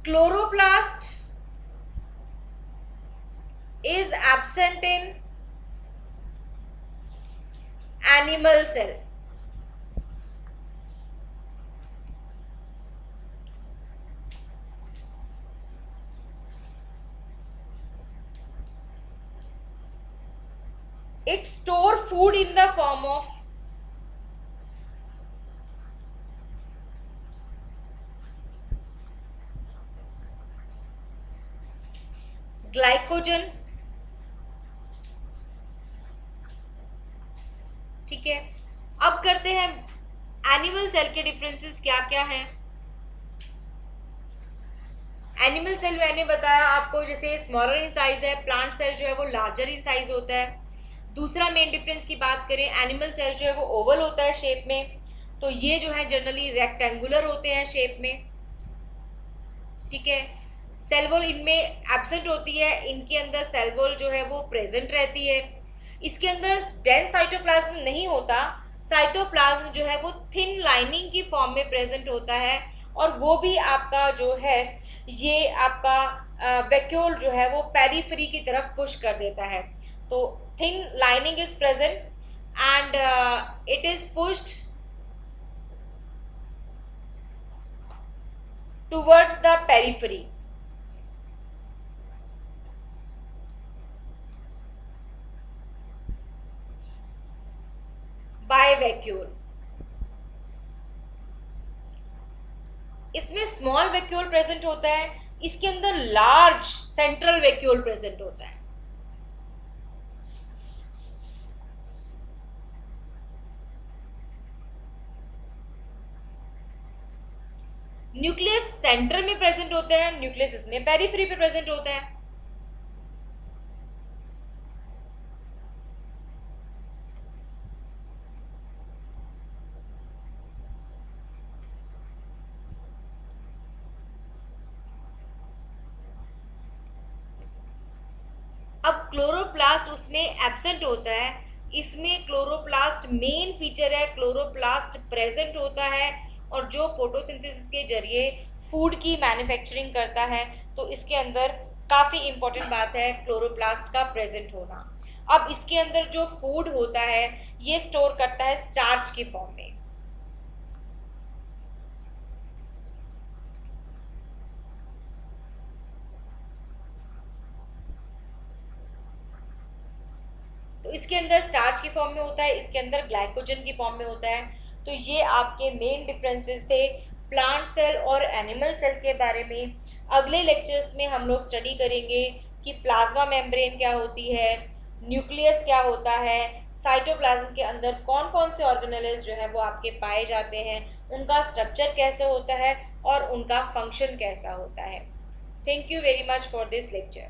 Chloroplast is absent in animal cell. It store food in the form of glycogen. ठीक है, अब करते हैं एनिमल सेल के डिफरेंसेस क्या क्या हैं। एनिमल सेल मैंने बताया आपको, जैसे स्मॉलर इन साइज है, प्लांट सेल जो है वो लार्जर इन साइज होता है। दूसरा मेन डिफरेंस की बात करें, एनिमल सेल जो है वो ओवल होता है शेप में, तो ये जो है जनरली रेक्टेंगुलर होते हैं शेप में। ठीक है, सेल वॉल इनमें एब्सेंट होती है, इनके अंदर सेल वॉल जो है वो प्रेजेंट रहती है। इसके अंदर डेंस साइटोप्लाज्म नहीं होता, साइटोप्लाज्म जो है वो थिन लाइनिंग की फॉर्म में प्रेजेंट होता है, और वो भी आपका जो है ये आपका वैक्यूल जो है वो पेरिफेरी की तरफ पुश कर देता है। तो thin lining is present and it is pushed towards the periphery. By vacuole. इसमें स्मॉल वैक्यूल प्रेजेंट होता है, इसके अंदर लार्ज सेंट्रल वैक्यूल प्रेजेंट होता है। न्यूक्लियस सेंटर में प्रेजेंट होता है, न्यूक्लियस इसमें पेरिफेरी पे प्रेजेंट होता है। अब क्लोरोप्लास्ट उसमें एब्सेंट होता है, इसमें क्लोरोप्लास्ट मेन फीचर है, क्लोरोप्लास्ट प्रेजेंट होता है, और जो फोटोसिंथेसिस के जरिए फूड की मैन्युफैक्चरिंग करता है, तो इसके अंदर काफ़ी इंपॉर्टेंट बात है क्लोरोप्लास्ट का प्रेजेंट होना। अब इसके अंदर जो फूड होता है ये स्टोर करता है स्टार्च की फॉर्म में। तो इसके अंदर स्टार्च की फॉर्म में होता है, इसके अंदर ग्लाइकोजन की फॉर्म में होता है। तो ये आपके मेन डिफरेंसेस थे प्लांट सेल और एनिमल सेल के बारे में। अगले लेक्चर्स में हम लोग स्टडी करेंगे कि प्लाज्मा मेम्ब्रेन क्या होती है, न्यूक्लियस क्या होता है, साइटोप्लाज्म के अंदर कौन कौन से ऑर्गेनेल्स जो है वो आपके पाए जाते हैं, उनका स्ट्रक्चर कैसे होता है और उनका फंक्शन कैसा होता है। Thank you very much for this lecture.